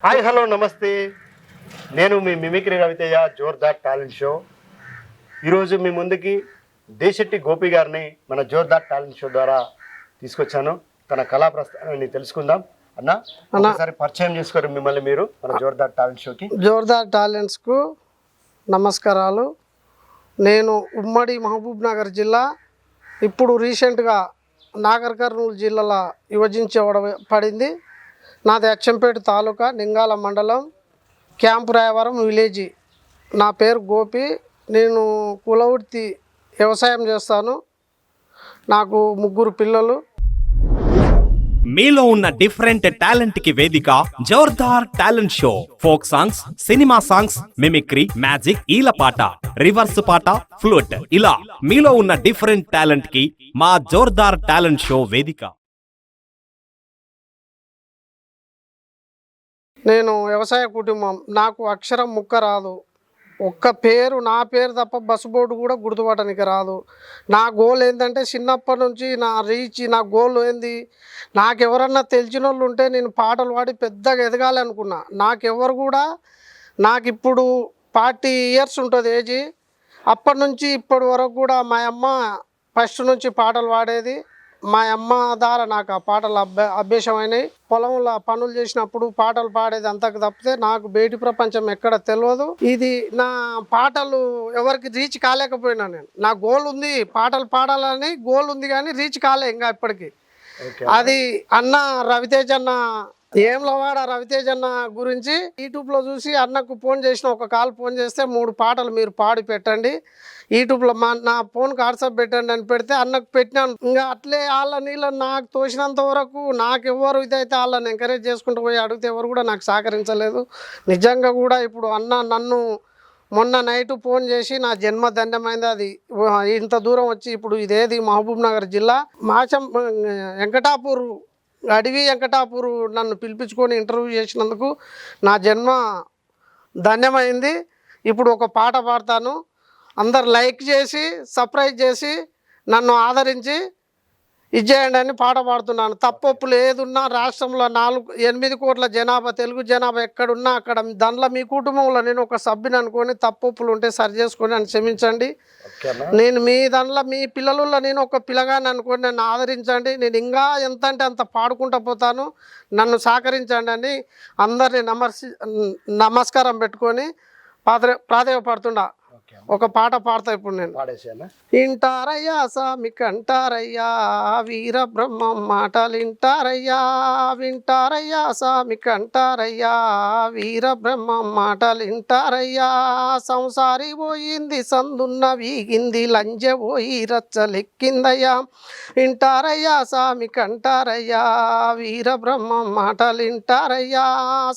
Hi hello నమస్తే. నేను మీ mimicry Raviteja Jordar talent show. ఈరోజు మీ ముందుకి దేశెట్టి గోపి గారిని మన జోర్దార్ టాలెంట్ షో ద్వారా తీసుకొచ్చాను. తన కళా ప్రస్థానాన్ని తెలుసుకుందాం. అన్న ఒకసారి పరిచయం చేసుకోరు మిమ్మల్ని మీరు మన జోర్దార్ టాలెంట్ షోకి. జోర్దార్ టాలెంట్స్కు నమస్కారాలు. నేను ఉమ్మడి మహబూబ్ నగర్ జిల్లా, ఇప్పుడు రీసెంట్గా నాగర్ కర్నూలు జిల్లాలో విభజించబడింది. నాది అచ్చంపేట తాలూకా, నింగాల మండలం, క్యాంపు రాయవరం విలేజీ. నా పేరు గోపి. నేను కులవృత్తి వ్యవసాయం చేస్తాను. నాకు 3 పిల్లలు. మీలో ఉన్న డిఫరెంట్ టాలెంట్ కి వేదిక Jordar talent show. Folk songs, cinema songs, mimicry, magic, ఈలపాట, రివర్స్ పాట, ఫ్లూట్, ఇలా మీలో ఉన్న డిఫరెంట్ టాలెంట్ కి మా జోర్దార్ టాలెంట్ షో వేదిక. నేను వ్యవసాయ కుటుంబం. నాకు అక్షరం ముక్క రాదు. ఒక్క పేరు, నా పేరు తప్ప బస్సు బోర్డు కూడా గుర్తుపట్టడానికి రాదు. నా గోల్ ఏంటంటే, చిన్నప్పటి నుంచి నా గోల్ ఏంది, నాకు ఎవరన్నా తెలిసిన వాళ్ళు ఉంటే నేను పాటలు పాడి పెద్దగా ఎదగాలి అనుకున్నా. నాకు ఇప్పుడు 40 ఇయర్స్ ఉంటుంది ఏజీ. అప్పటి నుంచి ఇప్పటి వరకు కూడా మా అమ్మ ఫస్ట్ నుంచి పాటలు పాడేది. మా అమ్మ ద్వారా నాకు ఆ పాటలు అభ్యాసమైనవి. పొలంలో పనులు చేసినప్పుడు పాటలు పాడేది అంతకు తప్పితే నాకు బయటి ప్రపంచం ఎక్కడ తెలియదు. ఇది నా పాటలు ఎవరికి రీచ్ కాలేకపోయినా. నా గోల్ ఉంది, పాటలు పాడాలని గోల్ ఉంది, కానీ రీచ్ కాలే ఇంకా ఇప్పటికీ. అది అన్న రవితేజ అన్న, ఏంలవాడ రవితేజ అన్న గురించి యూట్యూబ్లో చూసి అన్నకు ఫోన్ చేసిన, ఒక కాల్ ఫోన్ చేస్తే 3 పాటలు మీరు పాడి పెట్టండి యూట్యూబ్లో, నా ఫోన్కి వాట్సాప్ పెట్టండి అని పెడితే అన్నకు పెట్టినాను. ఇంకా అట్లే నీళ్ళ నాకు తోచినంత వరకు నాకు ఎవరు ఇదైతే వాళ్ళని ఎంకరేజ్ చేసుకుంటూ పోయి అడిగితే ఎవరు కూడా నాకు సహకరించలేదు. నిజంగా కూడా ఇప్పుడు అన్న నన్ను మొన్న నైట్ ఫోన్ చేసి నా జన్మ ధన్యమైంది. అది ఇంత దూరం వచ్చి ఇప్పుడు ఇదేది మహబూబ్ నగర్ జిల్లా వెంకటాపూర్, అడవి వెంకటాపూర్ నన్ను పిలిపించుకొని ఇంటర్వ్యూ చేసినందుకు నా జన్మ ధన్యమైంది. ఇప్పుడు ఒక పాట పాడతాను. అందరు లైక్ చేసి సబ్స్క్రైబ్ చేసి నన్ను ఆదరించి ఇచ్చేయండి అని పాట పాడుతున్నాను. తప్పొప్పులు ఏదున్నా రాష్ట్రంలో 8 కోట్ల జనాభా, తెలుగు జనాభా ఎక్కడున్నా అక్కడ దాంట్లో మీ కుటుంబంలో నేను ఒక సభ్యుని అనుకొని తప్పొప్పులు ఉంటే సరి చేసుకొని అని క్షమించండి. నేను మీ దాంట్లో మీ పిల్లలలో నేను ఒక పిల్లగాని అనుకొని నన్ను ఆదరించండి. నేను ఇంకా ఎంత అంటే అంత పాడుకుంటూ పోతాను, నన్ను సహకరించండి అని అందరినీ నమస్కారం పెట్టుకొని ప్రాధేయపడుతుండా. ఒక పాట పాడతా ఇప్పుడు నేను. ఇంటారయ్యా సామి కంటారయ్యా, వీర బ్రహ్మం మాటలు ఇంటారయ్యా. వింటారయ్యా సామి కంటారయ్యా, వీర బ్రహ్మం మాటలు ఇంటారయ్యా. సంసారి పోయింది సందున్న వీగింది, లంజె పోయి రచ్చలెక్కిందయ్యా. ఇంటారయ్యా సామి కంటారయ్యా, వీర బ్రహ్మం మాటలు ఇంటారయ్యా.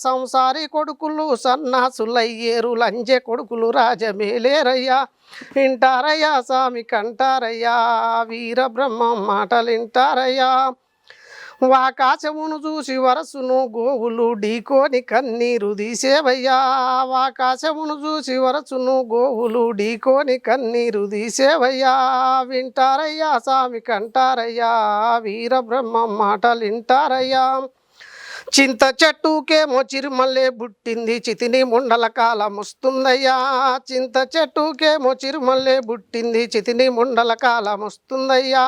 సంసారి కొడుకులు సన్నాసులయ్యేరు, లంజె కొడుకులు రాజమేలేరయ్యా. ఇంటారయ్యా సామి కంటారయ్యా, వీర బ్రహ్మం మాటలు ఇంటారయ్యా. ఆకాశమును చూసి వరసును గోవులు ఢీకోని కన్నీరు తీసేవయ్యా. ఆకాశమును చూసి వరసును గోవులు ఢీకోని కన్నీరు తీసేవయ్యా. వింటారయ్యా సామి కంటారయ్యా, వీర బ్రహ్మం మాటలు ఇంటారయ్యా. చింత చెట్టుకేమో చిరుమల్లే బుట్టింది, చితిని ముండల కాలం వస్తుందయ్యా. చింత చెట్టుకేమో చిరుమల్లే బుట్టింది, చితిని ముండల కాలం వస్తుందయ్యా.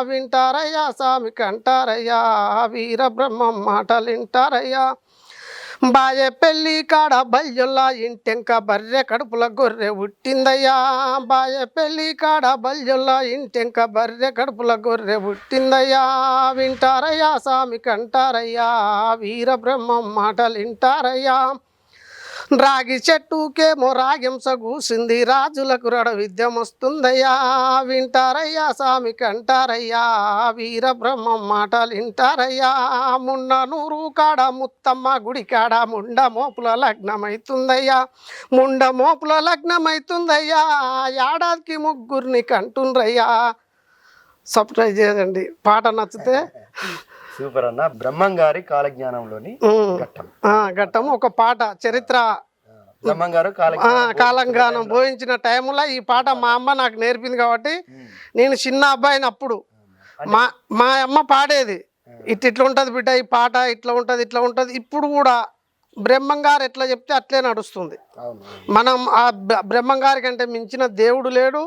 వింటారయ్యా సామి కంటారయ్యా, వీర బ్రహ్మం మాటలు ఇంటారయ్యా. బాయ పెళ్ళి కాడ బల్జొల్లా ఇంటెంక బర్రె కడుపుల గొర్రె పుట్టిందయ్యా. బాయ పెళ్ళి కాడ బల్జొల్లా ఇంటెంక బర్రె కడుపుల గొర్రె పుట్టిందయ్యా. వింటారయ్యా సామి కంటారయ్యా, వీర బ్రహ్మం మాటలు ఇంటారయ్యా. రాగి చెట్టుకేమో రాగింస కూసింది, రాజులకు రడ విద్యం వస్తుందయ్యా. వింటారయ్యా సామి కంటారయ్యా, వీర బ్రహ్మం మాటలు ఇంటారయ్యా. మున్న నూరు కాడ ముత్తమ్మ గుడి కాడ ముండ మోపుల లగ్నమైతుందయ్యా. ముండ మోపుల లగ్నమైతుందయ్యా. ఏడాదికి 3 కంటుండ్రయ్యా. సబ్స్క్రైబ్ చేయండి. పాట నచ్చితే. సూపర్ అన్న. బ్రహ్మం గారి కాలజ్ఞానంలోని ఘట్టం ఒక పాట, చరిత్ర. బ్రహ్మం గారు కాలంగానం పోయించిన టైంలో ఈ పాట మా అమ్మ నాకు నేర్పింది కాబట్టి, నేను చిన్న అబ్బాయిని అప్పుడు మా అమ్మ పాడేది. ఇట్లా ఉంటుంది బిడ్డ ఈ పాట, ఇట్లా ఉంటుంది ఇట్లా ఉంటుంది. ఇప్పుడు కూడా బ్రహ్మంగారు ఎట్లా చెప్తే అట్లే నడుస్తుంది. అవును. మనం ఆ బ్రహ్మంగారి కంటే మించిన దేవుడు లేడు.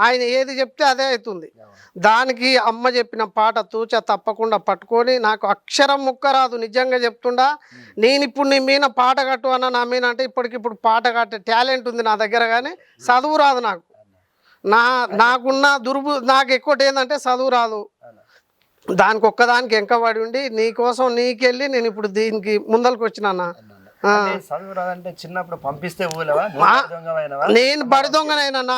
ఆయన ఏది చెప్తే అదే అవుతుంది. దానికి అమ్మ చెప్పిన పాట తూచ తప్పకుండా పట్టుకొని, నాకు అక్షరం ముక్క రాదు నిజంగా చెప్తుండా. నేను ఇప్పుడు నీ మీద పాట కట్టు అన్న, నా మీద అంటే ఇప్పటికిప్పుడు పాట కట్టే టాలెంట్ ఉంది నా దగ్గర, కానీ చదువు రాదు నాకు. నాకున్న నాకు ఎక్కువ ఏంటంటే చదువు రాదు. దానికి ఒక్కదానికి వెంకబడి ఉండి నీకోసం నీకెళ్ళి నేను ఇప్పుడు దీనికి ముందరకు వచ్చినా. చదువు రాదంటే చిన్నప్పుడు పంపిస్తే ఊలేవా? నేను బడి దొంగనైనా. నా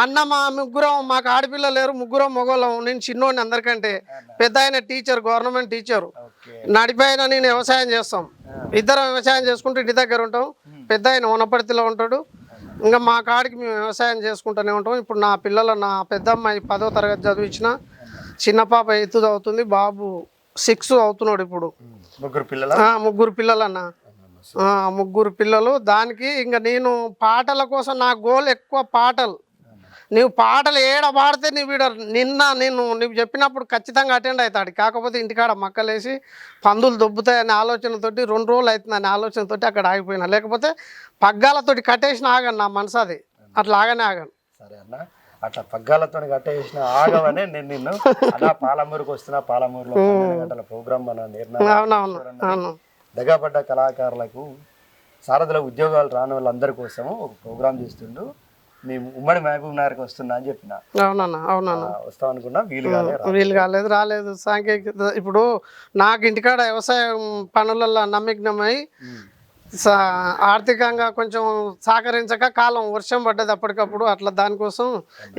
అన్న మా ముగ్గురం, మాకు ఆడపిల్ల లేరు, ముగ్గురం మొగోళ్ళం. నేను చిన్నోడిని అందరికంటే. పెద్ద ఆయన టీచర్, గవర్నమెంట్ టీచరు. నడిపోయిన నేను వ్యవసాయం చేస్తాం. ఇద్దరం వ్యవసాయం చేసుకుంటూ ఇంటి దగ్గర ఉంటాం. పెద్ద ఆయన వనపర్తిలో ఉంటాడు. ఇంకా మా కాడికి మేము వ్యవసాయం చేసుకుంటూనే ఉంటాం. ఇప్పుడు నా నా పెద్ద అమ్మాయి 10వ తరగతి చదివించిన, చిన్న పాప 8th చదువుతుంది, బాబు 6 అవుతున్నాడు ఇప్పుడు. ముగ్గురు పిల్లలన్న, ముగ్గురు పిల్లలు. దానికి ఇంకా నేను పాటల కోసం నా గోల్ ఎక్కువ పాటలు. నువ్వు పాటలు ఏడ పాడితే నువ్వు చెప్పినప్పుడు ఖచ్చితంగా అటెండ్ అవుతాడు. కాకపోతే ఇంటికాడ మక్కలేసి పందులు దొబ్బుతాయనే ఆలోచనతోటి 2 రోజులు అవుతుందనే ఆలోచనతోటి అక్కడ ఆగిపోయినా. లేకపోతే పగ్గాలతోటి కట్టేసిన ఆగను, నా మనసు అది అట్లా ఆగనే ఆగను. సరే అన్న, అట్లా పగ్గాలతో కట్టేసిన ఆగవనే నేను నిన్ను అలా పాలమూరుకు వస్తున్నా. పాలమూరులో 12 గంటల ప్రోగ్రామ్ మన అవునవును. దగాపడ్డ కళాకారులకు, సారథుల ఉద్యోగాలు రాని వాళ్ళందరి కోసము ఒక ప్రోగ్రామ్ చేస్తుండు. మేము ఉమ్మడి మహబూబ్ నగర్కి వస్తున్నా అని చెప్పిన. అవునన్నా వస్తాం అనుకున్నా, వీలు కాలేదు, రాలేదు. సాంకేతిక ఇప్పుడు నాకు ఇంటికాడ వ్యవసాయం పనులలో నమ్మిగ్నమై ఆర్థికంగా కొంచెం సహకరించక కాలం వర్షం పడ్డది అప్పటికప్పుడు. అట్లా దానికోసం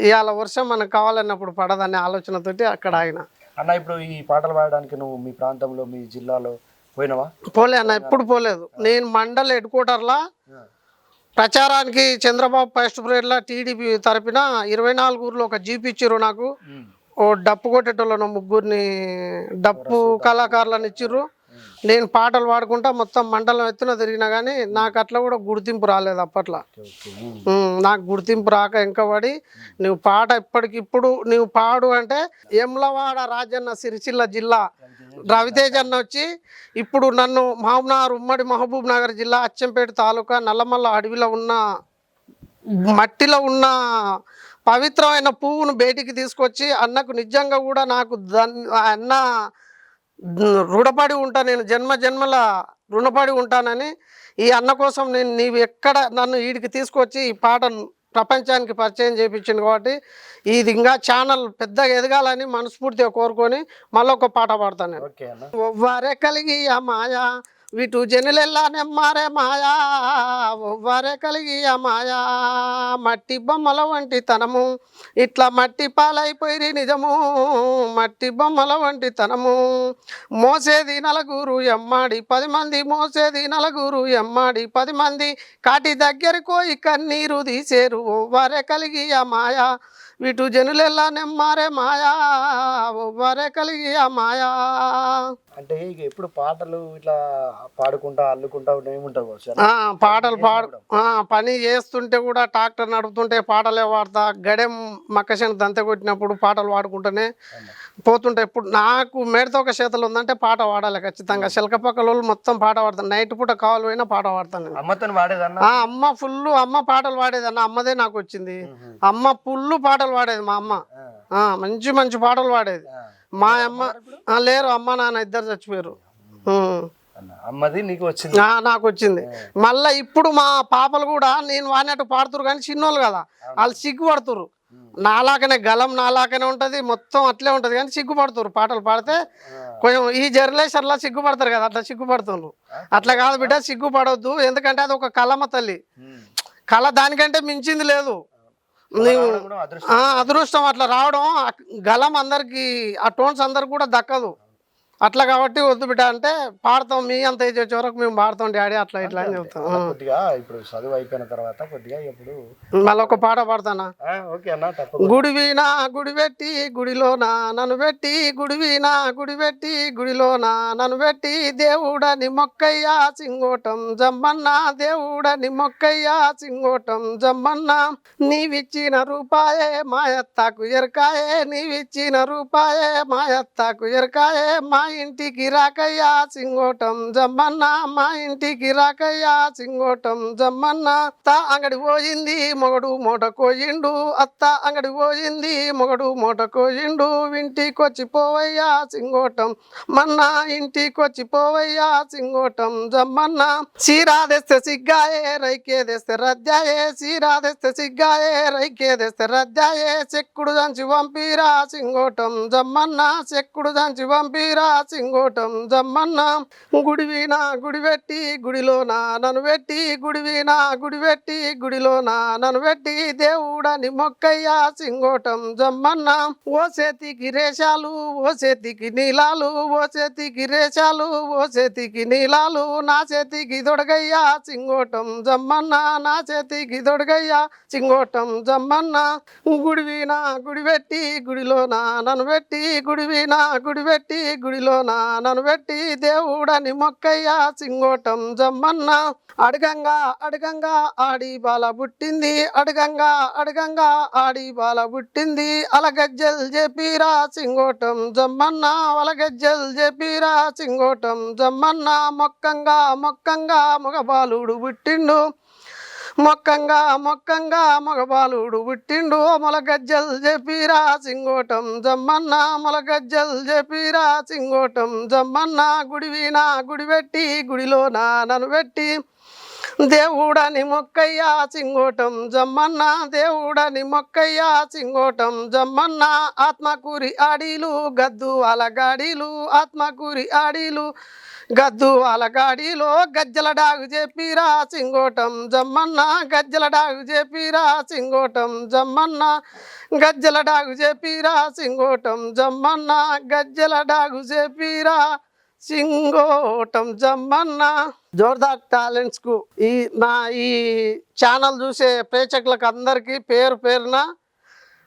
ఇవాళ వర్షం మనకు కావాలన్నప్పుడు పడదనే ఆలోచనతోటి అక్కడ ఆయన. అన్న, ఇప్పుడు ఈ పాటలు పాడడానికి నువ్వు మీ ప్రాంతంలో, మీ జిల్లాలో పోయినావా? పోలే అన్న, ఎప్పుడు పోలేదు. నేను మండల్ హెడ్ క్వార్టర్లా ప్రచారానికి చంద్రబాబు ఫస్ట్ పీరియడ్లో టీడీపీ తరపున 24 ఊర్లో ఒక జీప్ ఇచ్చిర్రు నాకు. ఓ డప్పు కొట్టేటోళ్ళను 3 డప్పు కళాకారులను ఇచ్చిర్రు. నేను పాటలు పాడుకుంటా మొత్తం మండలం ఎత్తున తిరిగినా, కానీ నాకు అట్లా కూడా గుర్తింపు రాలేదు అప్పట్లో. నాకు గుర్తింపు రాక వెంకబడి, నువ్వు పాట ఇప్పటికిప్పుడు నువ్వు పాడు అంటే ఎమ్లవాడ రాజన్న సిరిసిల్ల జిల్లా రవితేజ అన్న వచ్చి ఇప్పుడు నన్ను ఉమ్మడి మహబూబ్ నగర్ జిల్లా అచ్చంపేట తాలూకా నల్లమల్ల అడవిలో ఉన్న మట్టిలో ఉన్న పవిత్రమైన పువ్వును బయటికి తీసుకొచ్చి అన్నకు నిజంగా కూడా నాకు అన్న రుణపడి ఉంటా, నేను జన్మల రుణపడి ఉంటానని ఈ అన్న కోసం నీవు ఎక్కడ నన్ను వీడికి తీసుకొచ్చి ఈ పాటను ప్రపంచానికి పరిచయం చేయించింది. కాబట్టి ఇది ఇంకా ఛానల్ పెద్దగా ఎదగాలని మనస్ఫూర్తిగా కోరుకొని మళ్ళీ ఒక పాట పాడతాను నేను. ఒవ్వరే కలిగి ఆ మాయా వీటు జనులెల్లా నెమ్మారే మాయా, ఒవ్వరే కలిగి ఆ మాయా మట్టి బొమ్మల వంటి తనము, ఇట్లా మట్టి పాలైపోయి నిజము, మట్టి బొమ్మల వంటి తనము, మోసేది నలుగురు ఎమ్మాడి 10 మంది, మోసేది నలుగురు ఎమ్మాడి 10 మంది, కాటి దగ్గరకోయి కన్నీరు తీసేరు, ఒవ్వరే కలిగి ఆ మాయా వీటు జనులెల్లా నెమ్మారే మాయా, ఒవ్వరే కలిగి ఆ మాయా. అంటే ఇక ఎప్పుడు పాటలు ఇట్లా పాడుకుంటా అల్లుకుంటా ఏముంటావు? పాటలు పని చేస్తుంటే కూడా ట్రాక్టర్ నడుపుతుంటే పాటలే పాడతా. గడెం మక్కశని దంత కొట్టినప్పుడు పాటలు పాడుకుంటూనే పోతుంటే. ఇప్పుడు నాకు మేడతో ఒక చేతలు ఉందంటే పాట పాడాలి ఖచ్చితంగా. శిల్కపక్కల మొత్తం పాట పాడతాను. నైట్ పూట కావాలి పోయినా పాట పాడతాను. అమ్మతో పాడేదన్న? అమ్మ ఫుల్ అమ్మ పాటలు పాడేదన్న. అమ్మదే నాకు వచ్చింది. అమ్మ ఫుల్ పాటలు పాడేది మా అమ్మ. మంచి మంచి పాటలు పాడేది. మా అమ్మ లేరు, అమ్మ నాన్న ఇద్దరు చచ్చిపోయారు. అమ్మది నీకు వచ్చింది? నాకు వచ్చింది. మళ్ళీ ఇప్పుడు మా పాపలు కూడా నేను వాడినట్టు పాడుతురు, కానీ చిన్నోళ్ళు కదా వాళ్ళు సిగ్గుపడుతురు. నాలాకనే గలం నాలాకనే ఉంటుంది, మొత్తం అట్లే ఉంటుంది, కానీ సిగ్గుపడుతురు. పాటలు పాడితే కొంచెం ఈ జనరేషన్లో సిగ్గుపడతారు కదా, అట్లా సిగ్గుపడుతున్నారు. అట్లా కాదు బిడ్డ, సిగ్గుపడవద్దు. ఎందుకంటే అది ఒక కళమ్మ తల్లి. కళ దానికంటే మించింది లేదు. నీవు అదృష్టం అట్లా రావడం. గలం అందరికి, ఆ టోన్స్ అందరికి కూడా దక్కదు. అట్లా కాబట్టి వద్దు బిడ్డ అంటే పాడతాం. మీ అంత ఏజ్ వచ్చే వరకు మేము పాడతాం డాడీ అట్లా ఇట్లా అని చెప్తాం. కొద్దిగా ఇప్పుడు చదువు అయిపోయిన తర్వాత కొద్దిగా ఇప్పుడు మళ్ళీ ఒక పాట పాడతానా? గుడివినా గుడి పెట్టి గుడిలోనా నన్ను పెట్టి, గుడివినా గుడి పెట్టి గుడిలోనా నన్ను పెట్టి, దేవుడని మొక్కయ్యా సింగోటం జమ్మన్న, దేవుడని మొక్కయ్యా సింగోటం జమ్మన్న, నీవిచ్చిన రూపాయే మాయత్తాకు ఎరకాయే, నీవిచ్చిన రూపాయే మాయత్తాకు ఎరకాయే, మా ఇంటికి రాకయ్యా సింగోటం జమ్మన్న మా ఇంటికి రాకయ్యా సింగోటం జమ్మన్న అత్త అంగడి పోయింది మొగడు మూట కోయిండు అత్త అంగడి పోయింది మొగడు మూట కోయిండు ఇంటికొచ్చి పోవయ్యా సింగోటం మన్న ఇంటికొచ్చి పోవయ్యా సింగోటం జమ్మన్న చీరా తెస్తే సిగ్గాయే రైకే తెస్తే రద్దాయే చీరా తెస్తే సిగ్గాయే రైకే తెస్తే రద్దాయే చెక్కుడు దంచి పంపిరా సింగోటం జమ్మన్న చెక్కుడు దంచి పంపిరా సింగోటం జమ్మన్న గుడివిన గుడి పెట్టి గుడిలోన నన్ను పెట్టి గుడివిన గుడి పెట్టి గుడిలోన నన్ను పెట్టి దేవుడని మొక్కయ్యా సింగోటం జమ్మన్న ఓ చేతికి రేషాలు ఓ చేతికి నీలాలు ఓ చేతికి రేషాలు ఓ చేతికి నీలాలు నా చేతికి దొడగయ్యా సింగోటం జమ్మన్న నా చేతికి దొడగయ్యా సింగోటం జమ్మన్న గుడివిన గుడి పెట్టి గుడిలోన నన్ను పెట్టి గుడివిన గుడి పెట్టి గుడిలోన నన్ను పెట్టి దేవుడని మొక్కయ్యా సింగోటం జమ్మన్న అడగంగా అడగంగా ఆడి బాల పుట్టింది అడగంగా అడగంగా ఆడి బాల పుట్టింది అలగజ్జల్ చెప్పిరా సింగోటం జమ్మన్న అలగజ్జల్ చెప్పిరా సింగోటం జమ్మన్న మొక్కంగా మొక్కంగా మగబాలుడు పుట్టిండు మొక్కంగా మొక్కంగా మగబాలుడు పుట్టిండు మొలగజ్జల్ చెప్పిరా సింగోటం జమ్మన్న మొలగజ్జల్ చెప్పిరా సింగోటం జమ్మన్న గుడివిన గుడి పెట్టి గుడిలోన నన్ను పెట్టి దేవుడని మొక్కయ్యా సింగోటం జమ్మన్న దేవుడని మొక్కయ్యా సింగోటం జమ్మన్న ఆత్మకూరి ఆడీలు గద్దు అలగాడీలు ఆత్మకూరి ఆడీలు గద్దు అలగాడిలో గజ్జల డాగు చెప్పిరా సింగోటం జమ్మన్న గజ్జల డాగు చెప్పిరా సింగోటం జమ్మన్న గజ్జల డాగు చెప్పిరా సింగోటం జమ్మన్న గజ్జల డాగు చెప్పిరా సింగోటం జమ్మన్న జోర్దార్ టాలెంట్స్కు ఈ ఛానల్ చూసే ప్రేక్షకులకు అందరికీ పేరు పేరున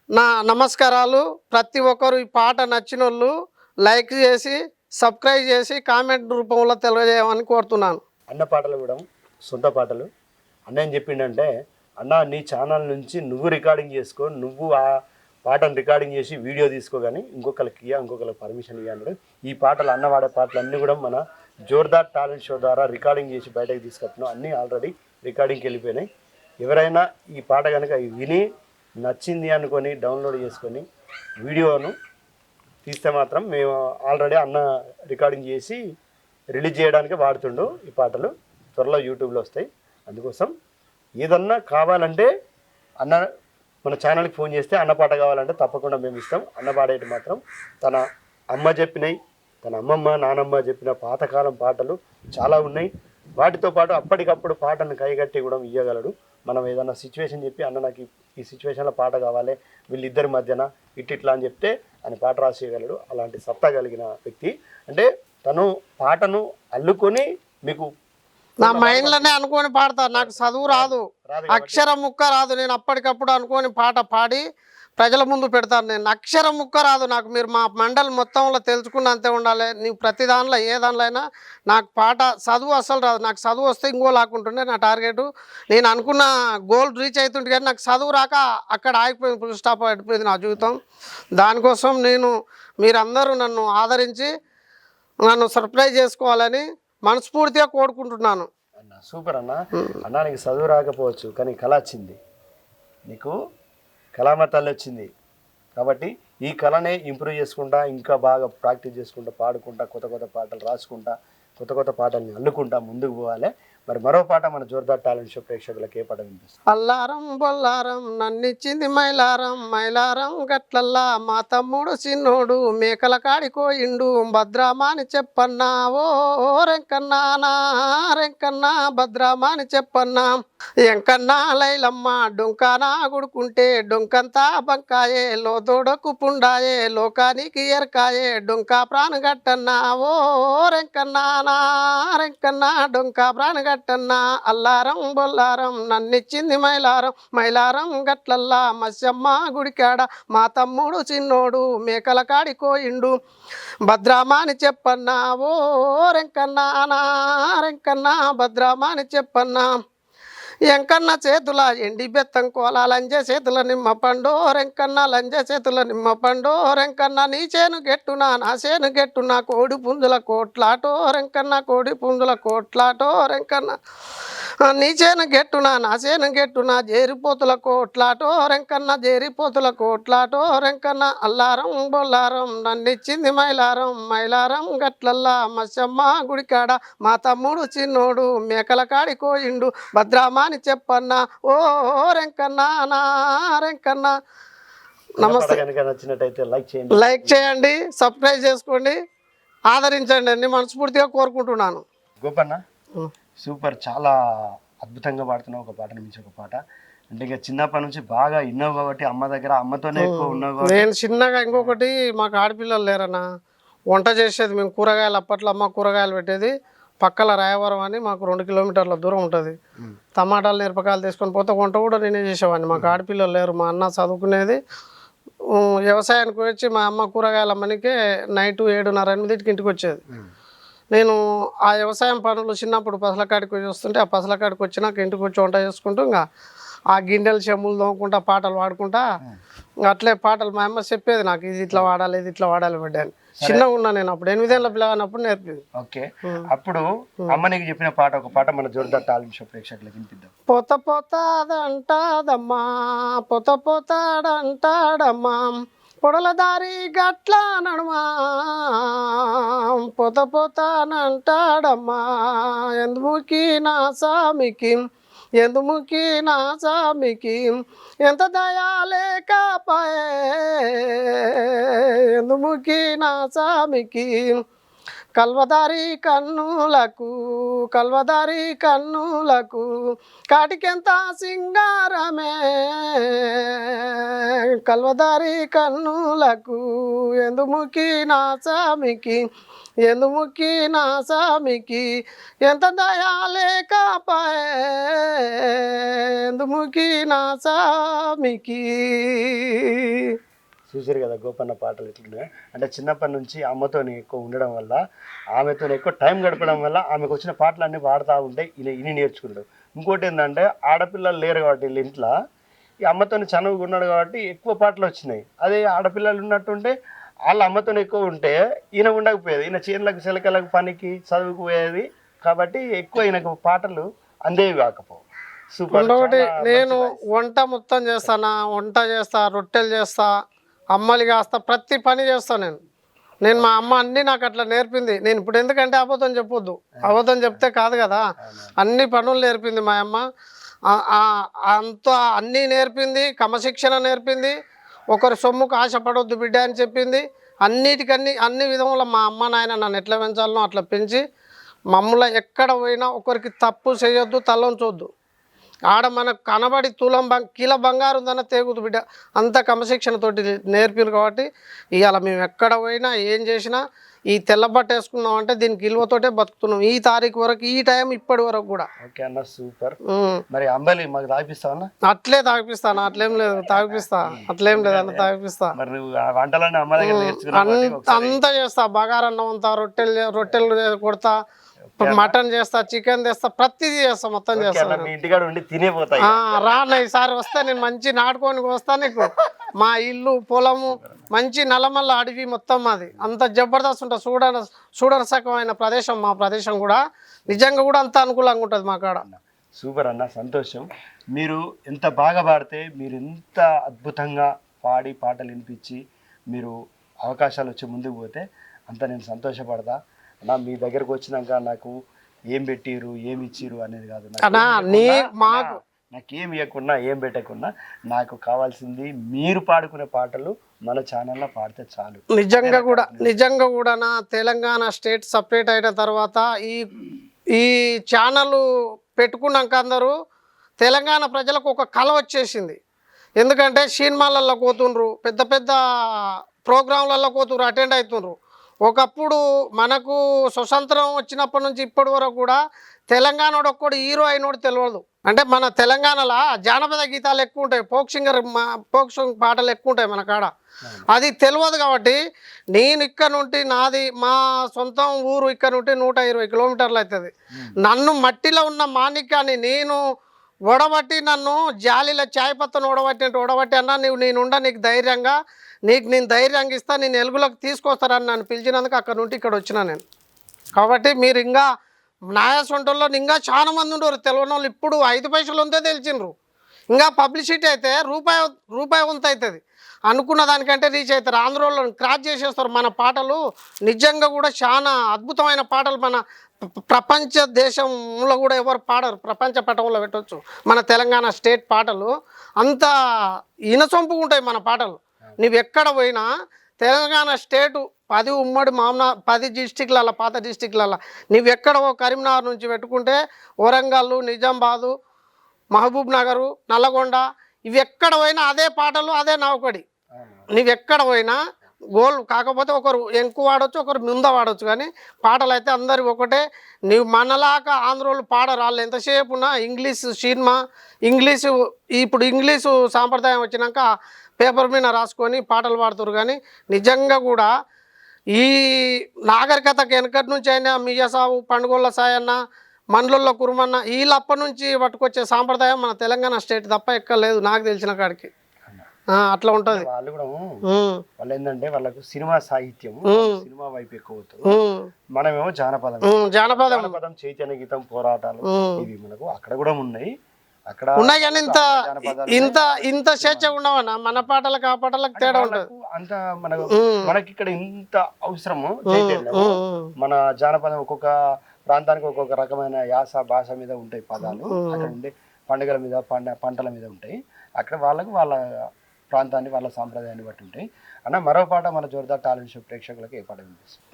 నా నమస్కారాలు. ప్రతి ఒక్కరు ఈ పాట నచ్చిన వాళ్ళు లైక్ చేసి సబ్స్క్రైబ్ చేసి కామెంట్ రూపంలో తెలియజేయమని కోరుతున్నాను. అన్న పాటలు కూడా సొంత పాటలు. అన్న ఏం చెప్పిండంటే, అన్న నీ ఛానల్ నుంచి నువ్వు రికార్డింగ్ చేసుకో, నువ్వు ఆ పాటను రికార్డింగ్ చేసి వీడియో తీసుకో, కానీ ఇంకొకరికి ఇంకొకరికి పర్మిషన్ ఇవ్వ అన్నాడు. ఈ పాటలు అన్న వాడే పాటలు అన్నీ కూడా మన జోర్దార్ టాలెంట్ షో ద్వారా రికార్డింగ్ చేసి బయటకు తీసుకొస్తున్నాం. అన్నీ ఆల్రెడీ రికార్డింగ్కి వెళ్ళిపోయినాయి. ఎవరైనా ఈ పాట కనుక విని నచ్చింది అనుకొని డౌన్లోడ్ చేసుకొని వీడియోను తీస్తే మాత్రం మేము ఆల్రెడీ అన్న రికార్డింగ్ చేసి రిలీజ్ చేయడానికి వాడుతుండు. ఈ పాటలు త్వరలో యూట్యూబ్లో వస్తాయి. అందుకోసం ఏదన్నా కావాలంటే అన్న మన ఛానల్కి ఫోన్ చేస్తే అన్న పాట కావాలంటే తప్పకుండా మేము ఇస్తాం. అన్న పాడేటి మాత్రం తన అమ్మ చెప్పినాయి, తన అమ్మమ్మ నానమ్మ చెప్పిన పాతకాలం పాటలు చాలా ఉన్నాయి. వాటితో పాటు అప్పటికప్పుడు పాటను కైగట్టి కూడా ఇవ్వగలడు. మనం ఏదన్నా సిచ్యువేషన్ చెప్పి అన్న నాకు ఈ సిచ్యువేషన్లో పాట కావాలి వీళ్ళిద్దరి మధ్యన ఇట్లా అని చెప్తే ఆయన పాట రాసేయగలడు. అలాంటి సత్తా కలిగిన వ్యక్తి. అంటే తను పాటను అల్లుకొని మీకు నా మైండ్లోనే అనుకొని పాడతా. నాకు చదువు రాదు, అక్షరం ముక్క రాదు. నేను అప్పటికప్పుడు అనుకొని పాట పాడి ప్రజల ముందు పెడతాను. నేను అక్షరం ముక్క రాదు నాకు. మీరు మా మండలి మొత్తంలో తెలుసుకున్న అంతే ఉండాలి. నీవు ప్రతి దానిలో ఏ దానిలో అయినా నాకు పాట చదువు అస్సలు రాదు. నాకు చదువు వస్తే ఇంకో లాక్కుంటుండే నా టార్గెట్. నేను అనుకున్న గోల్ రీచ్ అవుతుంటే కానీ నాకు చదువు రాక అక్కడ ఆగిపోయింది, ఫుల్ స్టాప్ అయిపోయింది నా జీవితం. దానికోసం మీరందరూ నన్ను ఆదరించి నన్ను సర్ప్రైజ్ చేసుకోవాలని మనస్ఫూర్తిగా కోరుకుంటున్నాను. అన్న సూపర్ అన్న. అన్న నీకు చదువు రాకపోవచ్చు కానీ కళ వచ్చింది, నీకు కళామతాలు వచ్చింది. కాబట్టి ఈ కళనే ఇంప్రూవ్ చేసుకుంటా, ఇంకా బాగా ప్రాక్టీస్ చేసుకుంటా, పాడుకుంటా, కొత్త కొత్త పాటలు రాసుకుంటా, కొత్త కొత్త పాటల్ని అల్లుకుంటా ముందుకు పోవాలి. మరి మరో పాట మన జోర్దార్ టాలెంట్ షో ప్రేక్షకులకు ఏ పాట వినిపిస్తుంది? అల్లారం బొల్లారం నన్నిచ్చింది మైలారం, మైలారం గట్లల్లా మా తమ్ముడు చిన్నోడు మేకల కాడికోయిండు భద్రామాని చెప్పన్నా ఓ రెంకన్నా నా రెంకన్నా భద్రామాని చెప్పన్నా. ఎంకన్నా లైలమ్మ డొంకానా గుడుకుంటే డొంకంతా బంకాయే లోదోడకు పుండాయే లోకానికి ఎరకాయే డొంకా ప్రాణగట్టన్నా ఓ రెంకన్నా నా రెంకన్నా డొంకా ప్రాణగట్టన్నా. అల్లారం బొల్లారం నన్నిచ్చింది మైలారం, మైలారం గట్లల్లా మస్యమ్మ గుడికాడ మా తమ్ముడు చిన్నోడు మేకల కాడికోయిండు భద్రామాని చెప్పన్నా ఓ రెంకన్నా నా రెంకన్నా భద్రామాని చెప్పన్నా. ఎంకన్న చేతుల ఎండి బెత్తం కోల లంజే చేతుల నిమ్మ పండు రెంకన్న లంజే చేతుల నిమ్మ పండు రెంకన్న నీ చేను గెట్టునా నా చేను గెట్టునా కోడి పుంజుల కోట్లాటో రెంకన్న కోడి పుంజుల కోట్లాటో రెంకన్న నీ చేను గెట్టునా నా చేను గెట్టునా జేరిపోతుల కోట్లాటో రెంకన్న జేరిపోతుల కోట్లాటో రెంకన్న అల్లారం బొల్లారం నన్నిచ్చింది మైలారం మైలారం గట్లల్లా మచ్చమ్మ గుడికాడ మా తమ్ముడు చిన్నోడు మేకల కాడి కోయిండు భద్రామాని చెప్పన్నా ఓ రెంకన్నా నా రెంకన్నా. నమస్తే. కనుక నచ్చినట్టయితే లైక్ చేయండి, లైక్ చేయండి, సబ్స్క్రైబ్ చేసుకోండి, ఆదరించండి అని మనస్ఫూర్తిగా కోరుకుంటున్నాను. గోపన్న సూపర్, చాలా అద్భుతంగా పాడుతున్నావు, ఒక పాటను మించి ఒక పాట. అంటే ఇక చిన్నప్పటి నుంచి బాగా విన్నావు కాబట్టి అమ్మ దగ్గర, అమ్మతోనే ఎక్కువ ఉన్నావు కాబట్టి. నేను చిన్నగా ఇంకొకటి మాకు ఆడపిల్లలు లేరన్నా, వంట చేసేది మేము కూరగాయలు, అప్పట్లో అమ్మ కూరగాయలు పెట్టేది పక్కల రాయవరం అని మాకు 2 కిలోమీటర్ల దూరం ఉంటుంది. టమాటాలు మిరపకాయలు తీసుకొని పోతే వంట కూడా నేనే చేసేవాడిని. మాకు ఆడపిల్లలు లేరు, మా అన్న చదువుకునేది వ్యవసాయానికి వచ్చి మా అమ్మ కూరగాయల అమ్మనికే నైట్ 7:30 8కి ఇంటికి వచ్చేది. నేను ఆ వ్యవసాయం పనులు చిన్నప్పుడు పసలకాడికి వచ్చి వస్తుంటే ఆ పసలకాడికి వచ్చినాక ఇంటికి వచ్చి వంట చేసుకుంటూ ఇంకా ఆ గిన్నెలు చెమ్ములు తోముకుంటా పాటలు పాడుకుంటా అట్లే పాటలు మా అమ్మ చెప్పేది నాకు, ఇది ఇట్లా వాడాలి ఇది ఇట్లా వాడాలి బిడ్డ అని. చిన్నగా ఉన్నా నేను అప్పుడు 8 ఏళ్ళ పిల్లగానప్పుడు నేర్పింది. ఓకే, అప్పుడు అమ్మ నీకు చెప్పిన పాట ఒక పాట మన జోర్దార్ టాలెంట్ షో ప్రేక్షకులకు వినిపిద్దాం. పోత పోతాదంటాదమ్మా పొత పోతాడంటాడమ్మా పొడల దారి గట్ల నడుమా పొత పోతానంటాడమ్మా ఎందుముకి నా సామికి ఎందుముకి నా సామికి ఎంత దయాలేకపాయే ఎందుముకి నా సామికి కల్వదారి కన్నులకు కల్వదారి కన్నులకు కాటికెంత సింగారమే కల్వదారి కన్నులకు ఎందుముకి నా సామికి ఎందుముకి నా సామికి ఎంత దయాలేకపాయే ఎందుముకి నా సామికి. చూసారు కదా గోపన్న పాటలు ఎట్లున్నాయి అంటే, చిన్నప్పటి నుంచి అమ్మతోని ఎక్కువ ఉండడం వల్ల, ఆమెతో ఎక్కువ టైం గడపడం వల్ల ఆమెకు వచ్చిన పాటలు అన్నీ పాడుతూ ఉంటే ఇని నేర్చుకుంటాడు. ఇంకోటి ఏంటంటే ఆడపిల్లలు లేరు కాబట్టి వీళ్ళ ఇంట్లో ఈ అమ్మతోని చనువుగా ఉన్నాడు కాబట్టి ఎక్కువ పాటలు వచ్చినాయి. అదే ఆడపిల్లలు ఉన్నట్టుంటే వాళ్ళ అమ్మతో ఎక్కువ ఉంటే ఈయన ఉండకపోయేది, ఈయన చీరలకు చిలకలకు పనికి చదువుకు పోయేది కాబట్టి ఎక్కువ ఈయనకు పాటలు అందేవి కాకపోవు. సూపర్. ఒకటి నేను వంట మొత్తం చేస్తానా, వంట చేస్తా, రొట్టెలు చేస్తా, అమ్మలు కాస్తా, ప్రతి పని చేస్తాను నేను మా అమ్మ అన్నీ నాకు అట్లా నేర్పింది. నేను ఇప్పుడు ఎందుకంటే అబద్ధం చెప్పొద్దు, అబద్ధం చెప్తే కాదు కదా, అన్ని పనులు నేర్పింది మా అమ్మ. అంతా అన్నీ నేర్పింది, క్రమశిక్షణ నేర్పింది, ఒకరి సొమ్ముకు ఆశపడొద్దు బిడ్డ అని చెప్పింది. అన్ని విధముల మా అమ్మ నాయన నన్ను ఎట్లా పెంచాలనో అట్లా పెంచి మమ్మల్ని ఎక్కడ పోయినా ఒకరికి తప్పు చేయొద్దు, తలంచొద్దు. ఆడ మనకు కనబడి కిలో బంగారు ఉందన్న తేగుదు బిడ్డ, అంత క్రమశిక్షణతోటి నేర్పిరు కాబట్టి ఇవాళ మేము ఎక్కడ పోయినా ఏం చేసినా ఈ తెల్ల బట్ట వేసుకున్నాం అంటే దీనికి విలువతోటే బతుకుతున్నాం ఈ తారీఖు వరకు, ఈ టైం ఇప్పటి వరకు కూడా. ఓకే అన్న, సూపర్. మరి అంబలి మాకు తాగిపిస్తావా? అట్లే తాగిపిస్తాను, అట్లేం లేదు, తాగిపిస్తా, అట్లేం లేదు అన్న తాగిపిస్తా. మరి నువ్వు వంటలన్నీ అమ్మ దగ్గర నేర్చుకున్నావు? అంతా చేస్తా, బగారన్నం అంతా, రొట్టెలు కొడతా, మటన్ చేస్తా, చికెన్ తెస్తా, ప్రతిదీ చేస్తా, మొత్తం చేస్తా. ఇంటికాడ ఉండి తినేపోతాయి. రాన్న ఈసారి వస్తే నేను మంచి నాటుకొని వస్తా నీకు. మా ఇల్లు పొలము మంచి నల్లమల్ల అడవి మొత్తం మాది, అంత జబర్దస్త్ ఉంటుంది, చూడరసకమైన ప్రదేశం మా ప్రదేశం కూడా. నిజంగా కూడా అంత అనుకూలంగా ఉంటుంది మా కాడ. సూపర్ అన్న, సంతోషం. మీరు ఎంత బాగా పాడితే, మీరు ఎంత అద్భుతంగా పాడి పాటలు వినిపించి మీరు అవకాశాలు వచ్చి ముందుకు పోతే అంత నేను సంతోషపడతా. అన్నా మీ దగ్గరకు వచ్చినాక నాకు ఏం పెట్టిరు ఏమి ఇచ్చిరు అనేది కాదు, నాకేం ఇవ్వకున్నా ఏం పెట్టకున్నా నాకు కావాల్సింది మీరు పాడుకునే పాటలు మన ఛానల్లో పాడితే చాలు. నిజంగా కూడా నా తెలంగాణ స్టేట్ సపరేట్ అయిన తర్వాత ఈ ఛానల్ పెట్టుకున్నాక అందరూ తెలంగాణ ప్రజలకు ఒక కళ వచ్చేసింది. ఎందుకంటే సినిమాలలో పోతుండ్రు, పెద్ద పెద్ద ప్రోగ్రాంలలో పోతుండ్రు, అటెండ్ అవుతుండ్రు. ఒకప్పుడు మనకు స్వతంత్రం వచ్చినప్పటి నుంచి ఇప్పటి వరకు కూడా తెలంగాణ ఒక్కడు హీరో అయినోడు తెలియదు. అంటే మన తెలంగాణలో జానపద గీతాలు ఎక్కువ ఉంటాయి, ఫోక్ సాంగ్ పాటలు ఎక్కువ ఉంటాయి మన కాడ, అది తెలియదు. కాబట్టి నేను ఇక్కడ నుండి నాది మా సొంతం ఊరు ఇక్కడ నుండి 120 కిలోమీటర్లు అవుతుంది. నన్ను మట్టిలో ఉన్న మాణిక్యాన్ని నేను ఓడబట్టి నన్ను జాలీలో చాయ్ పత్తను ఓడబట్టి అన్నా నేనుండా నీకు ధైర్యంగా నేను ధైర్యంగా ఇస్తా, నేను ఎలుగులోకి తీసుకొస్తారని నన్ను పిలిచినందుకు అక్కడ నుండి ఇక్కడ వచ్చిన నేను. కాబట్టి మీరు ఇంకా నాయసొంటల్లో ఇంకా చాలా మంది ఉండరు తెలియని వాళ్ళు. ఇప్పుడు 5 పైసలు ఉంటే తెలిసిండ్రు. ఇంకా పబ్లిసిటీ అయితే రూపాయి వంతు అవుతుంది. అనుకున్న దానికంటే రీచ్ అవుతారు. ఆంధ్రలో క్రాచ్ చేసేస్తారు. మన పాటలు నిజంగా కూడా చాలా అద్భుతమైన పాటలు. మన ప్రపంచ దేశంలో కూడా ఎవరు పాడరు. ప్రపంచ పటంలో పెట్టవచ్చు మన తెలంగాణ స్టేట్ పాటలు. అంత ఇనసొంపుగా ఉంటాయి మన పాటలు. నువ్వు ఎక్కడ పోయినా తెలంగాణ స్టేటు 10 ఉమ్మడి 10 డిస్టిక్లలో, పాత డిస్టిక్లలో నువ్వు ఎక్కడో కరీంనగర్ నుంచి పెట్టుకుంటే వరంగల్, నిజామాబాదు, మహబూబ్ నగరు, నల్లగొండ, ఇవి ఎక్కడ పోయినా అదే పాటలు, అదే నౌకడి. నువ్వు ఎక్కడ పోయినా గోల్. కాకపోతే ఒకరు ఎంకు వాడవచ్చు, ఒకరు ముంద వాడవచ్చు, కానీ పాటలు అయితే అందరి ఒకటే. నువ్వు మనలాగా ఆంధ్రోళ్ళు పాడరు. వాళ్ళు ఎంతసేపు ఉన్నా ఇంగ్లీష్ సినిమా, ఇప్పుడు ఇంగ్లీషు సాంప్రదాయం వచ్చినాక పేపర్ మీద రాసుకొని పాటలు పాడుతారు. కానీ నిజంగా కూడా ఈ నాగరికతకు వెనకటి నుంచి అయినా మియ్యసావు, పండుగోళ్ళ సాయన్న, మండలంలో కురుమన్న వీళ్ళప్పటి నుంచి పట్టుకొచ్చే సాంప్రదాయం మన తెలంగాణ స్టేట్ తప్ప ఎక్కలేదు నాకు తెలిసిన కాడికి. అట్లా ఉంటుంది. వాళ్ళు కూడా వాళ్ళు ఏంటంటే వాళ్ళకు సినిమా సాహిత్యం, సినిమా వైపు ఎక్కువ అవుతారు. మనమేమో జానపదం, చైతన్య గీతం, పోరాటాలు ఇవి మనకు అక్కడ కూడా ఉన్నాయి. అక్కడ ఉన్నాయి కానీ ఇంత స్వేచ్ఛ ఉండవన్నా. మన పాటలకు ఆ పాటలకు తేడా ఉంటుంది. అంత మనకి ఇక్కడ ఇంత అవసరము చైతన్యం. మన జానపదం ఒక్కొక్క ప్రాంతానికి ఒక్కొక్క రకమైన యాస, భాష మీద ఉంటాయి పదాలు. అక్కడ ఉండే పండుగల మీద, పంటల మీద ఉంటాయి. అక్కడ వాళ్ళకు వాళ్ళ ప్రాంతాన్ని, వాళ్ళ సాంప్రదాయాన్ని బట్టి ఉంటాయి. అన్న మరో పాట మన జోర్దార్ టాలెంట్ షో ప్రేక్షకులకు ఏ పాట వినిపిస్తుంది?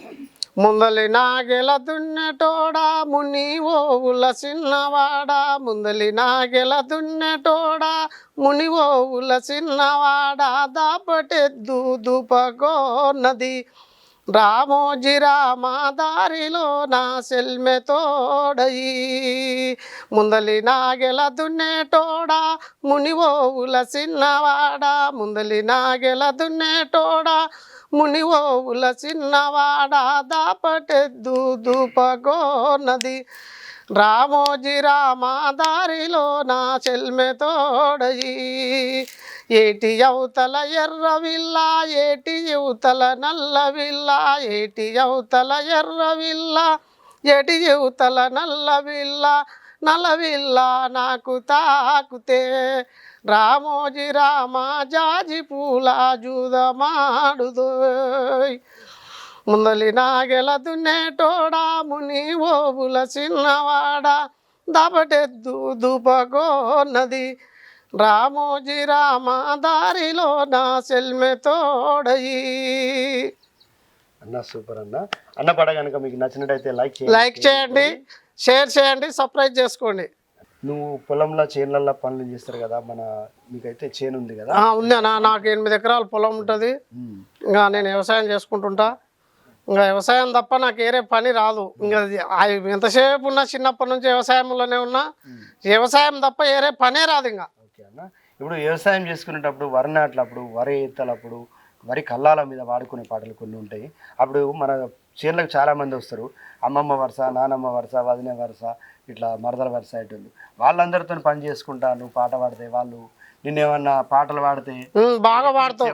ముందలి నాగెల దున్నెటోడా ముని ఓవుల చిన్నవాడా, ముందలి నాగెల దున్నెటోడా ముని ఓవుల చిన్నవాడా, దాపటెద్దు దుపగోన్నది రామోజీ రామ దారిలో నా సెల్మె తోడయి. ముందలి నాగెల దున్నేటోడా ముని ఓవుల చిన్నవాడా, ముందలి నాగెల దున్నేటోడా ముని ఓవుల చిన్నవాడా, దాపటెద్దు దుపగోన్నది రామోజీ రామ దారిలో నా సెల్మె తోడయి. ఏటి అవతల ఎర్రవిల్ల, ఏటి యువతల నల్లవిల్ల, ఏటి అవతల ఎర్రవిల్ల, ఏటి యువతల నల్లవిల్ల, నల్లవిల్ల నాకు తాకుతే రామోజీ రామ జాజి పూల జూదమాడుదోయ్. ముందలి నాగెల దున్నేటోడా ముని ఓబుల చిన్నవాడా, దాపటెద్దు దుపగోన్నది రామోజీ రామ దారిలో నా సెల్మె తోడయి. అన్న సూపర్ అన్న. అన్న పాట కనుక మీకు నచ్చినట్టయితే లైక్ చేయండి, షేర్ చేయండి, సబ్స్క్రైబ్ చేసుకోండి. నువ్వు పొలంలో చేనులలో పనులు చేస్తారు కదా, మీకైతే చేను ఉంది కదా? ఉంది అన్న, నాకు 8 ఎకరాల పొలం ఉంటుంది. ఇంకా నేను వ్యవసాయం చేసుకుంటుంటా. ఇంకా వ్యవసాయం తప్ప నాకు వేరే పని రాదు. ఇంకా ఎంతసేపు ఉన్నా చిన్నప్పటి నుంచి వ్యవసాయంలోనే ఉన్నా. వ్యవసాయం తప్ప వేరే పనే రాదు ఇంకా. ఓకే అన్న. ఇప్పుడు వ్యవసాయం చేసుకునేటప్పుడు, వరి నాట్లప్పుడు, వరి ఎత్తలప్పుడు, వరి కల్లాల మీద వాడుకునే పాటలు కొన్ని ఉంటాయి. అప్పుడు మన చేనులకు చాలామంది వస్తారు. అమ్మమ్మ వరుస, నానమ్మ వరుస, వదిన వరుస, ఇట్లా మరదల వరుస అయ్యేటోళ్ళు. వాళ్ళందరితో పని చేసుకుంటా నువ్వు పాట పాడితే వాళ్ళు నిన్నేమన్నా పాటలు పాడితే బాగా పాడతావు,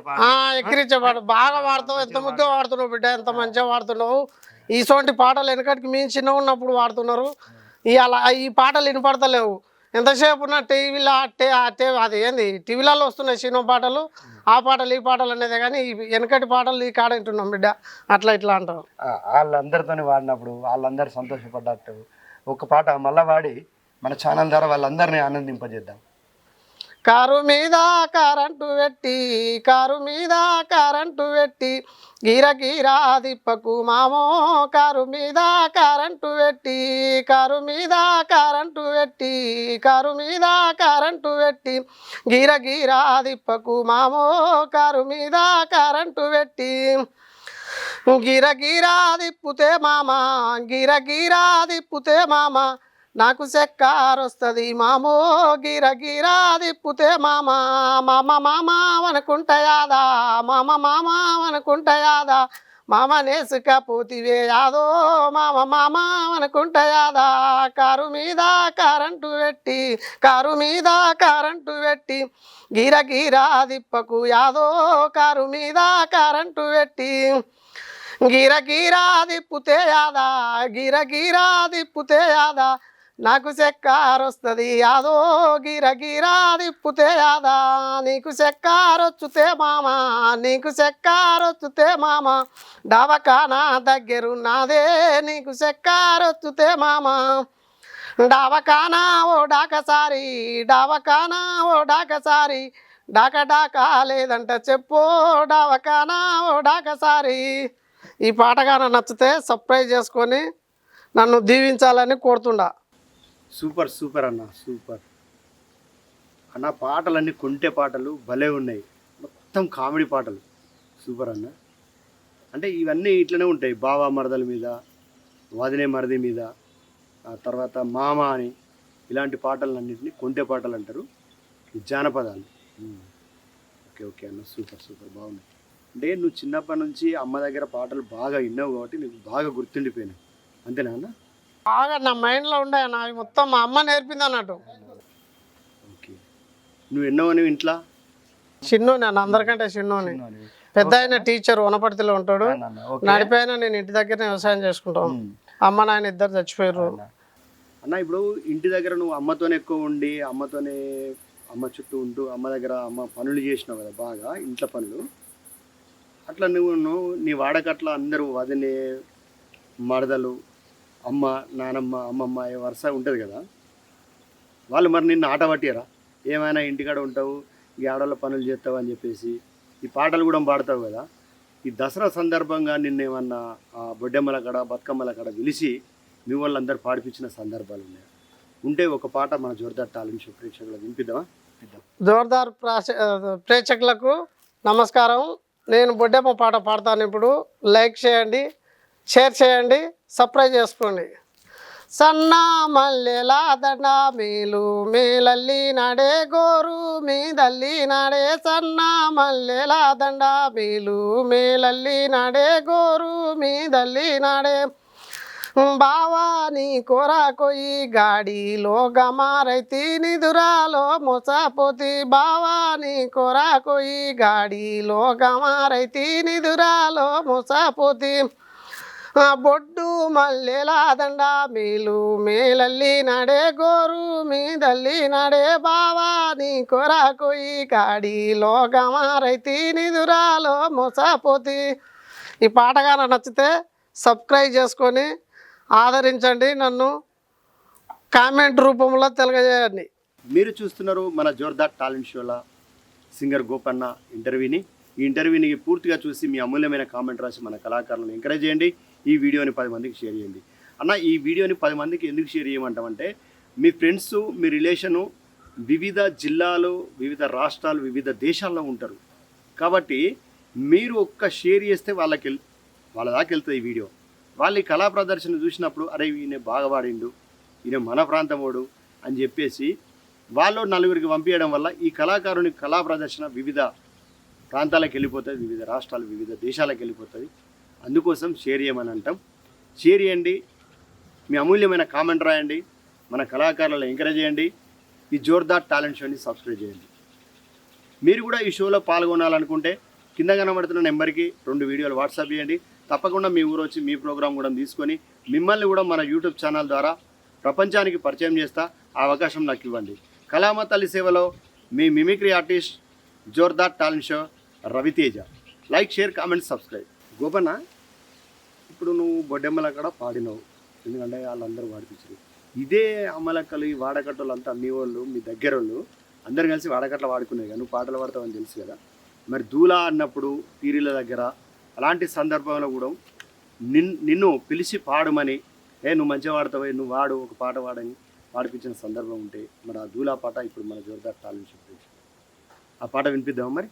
ఎక్కిరించే పాట బాగా పాడతావు. ఎంత ముద్దుగా పాడుతున్నావు బిడ్డ, ఎంత మంచిగా పాడుతున్నావు. ఇటువంటి పాటలు వెనకటికి మేము చిన్నగా ఉన్నప్పుడు పాడుతున్నారు. ఈ పాటలు వినపడతలేవు. ఎంతసేపు ఉన్న టీవీలో అది ఏంది టీవీలలో వస్తున్నాయి సినిమా పాటలు, ఆ పాటలు ఈ పాటలు అనేది. కానీ వెనకటి పాటలు ఈ కాడ వింటున్నాం బిడ్డ. అట్లా ఇట్లా అంటారు. వాళ్ళందరితో వాడినప్పుడు వాళ్ళందరూ సంతోషపడ్డట్టు ఒక పాట మళ్ళా వాడి మన ఛానల్ ద్వారా వాళ్ళందరినీ ఆనందింపజేద్దాం. కారు మీద కరెంటు పెట్టి, కారు మీద కరెంటు పెట్టి, గిరగిరా దిప్పకు మామో, కారు మీద కరెంటు పెట్టి, కారు మీద కరెంటు పెట్టి, కారు మీద కరెంటు పెట్టి, గిరగిరా దిప్పకు మామో, కారు మీద కరెంటు పెట్టి, గిరగిరా దిప్పుతే మామ, గిరగిరా దిప్పుతే మామ, నాకు చెక్కారొస్తుంది మామో, గిరగిరా దిప్పుతే మామ, మామ మామ అనుకుంటాయాదా, మామ మామ అనుకుంటాయాదా, మామ నేసుకపోతివే యాదో మామ మామ అనుకుంటా యాదా కారు మీద కరెంటు పెట్టి గిర గిరా దిప్పకు యాదో కారు మీద కరెంటు పెట్టి గిర గిరా దిప్పుతే యాదా నాకు చెక్కారొస్తుంది యాదో గిర గిరా దిప్పుతే యాదా నీకు చెక్కారొచ్చుతే మామ దవకానా దగ్గరున్నదే నీకు చెక్కారొచ్చుతే మామ డావకానా ఓ డాకసారి డాక లేదంట చెప్పు డావకానా ఓ డాకసారి. ఈ పాటగాన నచ్చితే సబ్స్క్రైబ్ చేసుకొని నన్ను దీవించాలని కోరుతుండా. సూపర్ సూపర్ అన్న, సూపర్ అన్న. పాటలన్నీ కొంటె పాటలు భలే ఉన్నాయి, మొత్తం కామెడీ పాటలు. సూపర్ అన్న. అంటే ఇవన్నీ ఇట్లనే ఉంటాయి, బావా మరదల మీద, వదినే మరది మీద, ఆ తర్వాత మామ అని, ఇలాంటి పాటలన్నింటినీ కొంటె పాటలు అంటారు, ఈ జానపదాలు. ఓకే ఓకే అన్న, సూపర్ సూపర్, బాగున్నాయి. అంటే నువ్వు చిన్నప్పటి నుంచి అమ్మ దగ్గర పాటలు బాగా విన్నావు కాబట్టి నీకు బాగా గుర్తుండిపోయినాయి, అంతేనా అన్న? బాగా నా మైండ్లో ఉండే నాకు మొత్తం మా అమ్మ నేర్పింది అన్నట్టు. ఓకే, నువ్వు ఎన్నోని ఇంట్లో? చిన్నోని అన్న, అందరికంటే చిన్నోని. పెద్ద ఆయన టీచర్ వనపర్తిలో ఉంటాడు, నడిపోయినా నేను ఇంటి దగ్గరనే వ్యవసాయం చేసుకుంటాం. అమ్మ నాయన ఇద్దరు చచ్చిపోయారు అన్న. ఇప్పుడు ఇంటి దగ్గర నువ్వు అమ్మతోనే ఎక్కువ ఉండి, అమ్మ చుట్టూ ఉంటూ అమ్మ దగ్గర పనులు చేసినావు కదా బాగా, ఇంట్లో పనులు. అట్లా నువ్వు నీ వాడకట్ల అందరూ వదిలే మరదలు, అమ్మ, నానమ్మ, అమ్మమ్మ వరుస ఉంటుంది కదా, వాళ్ళు మరి నిన్ను ఆట పట్టారా? ఏమైనా ఇంటికాడ ఉంటావు, ఈ ఆడవాళ్ళ పనులు చేస్తావు అని చెప్పేసి ఈ పాటలు కూడా పాడతావు కదా. ఈ దసరా సందర్భంగా నిన్నేమన్నా బొడ్డెమ్మల కాడ, బతుకమ్మల కాడ పిలిచి మీ వాళ్ళందరూ పాడిపించిన సందర్భాలు ఉన్నాయి? ఉంటే ఒక పాట మన జోర్దార్ టాలెంట్ షో ప్రేక్షకులకు వినిపిద్దామా? జోర్దార్ ప్రేక్షకులకు నమస్కారం. నేను బొడ్డెమ్మ పాట పాడతాను ఇప్పుడు. లైక్ చేయండి, షేర్ చేయండి, సబ్స్క్రైబ్ చేసుకోండి. సన్నా మల్లెల దండ మేలల్లి నాడే గోరు మీదల్లి నాడే, సన్నా మల్లెల దండ మేలల్లి నాడే గోరు మీదల్లి నాడే, బావా నీ కోరా కొయ్యి గాడిలో గమారైతి నిదురాలో మోసపోతి, బావా నీ కోరా కొయ్యి గాడిలో గమారైతి నిదురాలో మోసపోతి, బొడ్డు మల్లెల దండ మేలల్లి నాడే గోరు మీదల్లి నాడే, బావా నీ కోరా కొయ్యి గాడిలో గమారైతి నిదురాలో మోసపోతి. ఈ పాటగాన నచ్చితే సబ్స్క్రైబ్ చేసుకొని ఆదరించండి, నన్ను కామెంట్ రూపంలో తెలియజేయండి. మీరు చూస్తున్నారు మన జోర్దార్ టాలెంట్ షోలో సింగర్ గోపన్న ఇంటర్వ్యూని. ఈ ఇంటర్వ్యూని పూర్తిగా చూసి మీ అమూల్యమైన కామెంట్ రాసి మన కళాకారులను ఎంకరేజ్ చేయండి. ఈ వీడియోని 10 మందికి షేర్ చేయండి. అన్న, ఈ వీడియోని 10 మందికి ఎందుకు షేర్ చేయమంటామంటే, మీ ఫ్రెండ్స్, మీ రిలేషను వివిధ జిల్లాలు, వివిధ రాష్ట్రాలు, వివిధ దేశాల్లో ఉంటారు కాబట్టి మీరు ఒక్క షేర్ చేస్తే వాళ్ళ దాకా వెళ్తుంది ఈ వీడియో. వాళ్ళు ఈ కళా ప్రదర్శన చూసినప్పుడు అరే ఈయన బాగా పాడిండు, ఈయన మన ప్రాంతమోడు అని చెప్పేసి వాళ్ళు నలుగురికి పంపించడం వల్ల ఈ కళాకారుని కళా ప్రదర్శన వివిధ ప్రాంతాలకు వెళ్ళిపోతుంది, వివిధ రాష్ట్రాలు, వివిధ దేశాలకు వెళ్ళిపోతుంది. అందుకోసం షేర్ చేయమని అంటాం. షేర్ చేయండి, మీ అమూల్యమైన కామెంట్ రాయండి, మన కళాకారులను ఎంకరేజ్ చేయండి. ఈ జోర్దార్ టాలెంట్ షోని సబ్స్క్రైబ్ చేయండి. మీరు కూడా ఈ షోలో పాల్గొనాలనుకుంటే కింద కనబడుతున్న నెంబర్కి 2 వీడియోలు వాట్సాప్ చేయండి. తప్పకుండా మీ ఊరు వచ్చి మీ ప్రోగ్రాం కూడా తీసుకొని మిమ్మల్ని కూడా మన యూట్యూబ్ ఛానల్ ద్వారా ప్రపంచానికి పరిచయం చేస్తా. ఆ అవకాశం నాకు ఇవ్వండి. కళామ తల్లి సేవలో మీ mimicry artist Jordar talent show Raviteja. Like, share, comment, subscribe. Gopanna, ఇప్పుడు నువ్వు బొడ్డెమ్మల అక్కడ పాడినావు, ఎందుకంటే వాళ్ళందరూ పాడిపించారు. ఇదే అమ్మలక్కలు, ఈ వాడకట్టలు అంతా మీ వాళ్ళు, మీ దగ్గర వాళ్ళు అందరు కలిసి వాడకట్ల వాడుకునేది కదా, నువ్వు పాటలు పాడతావని తెలుసు కదా. మరి దూలా అన్నప్పుడు పీరీల దగ్గర అలాంటి సందర్భంలో కూడా నిన్ను పిలిచి పాడమని, నువ్వు మంచిగా పాడతావు, నువ్వు వాడు, ఒక పాట వాడని పాడిపించిన సందర్భం ఉంటే మరి ఆ దూలా పాట ఇప్పుడు మన జోర్దార్ టాలెంట్ షో ఆ పాట వినిపిద్దాం. మరి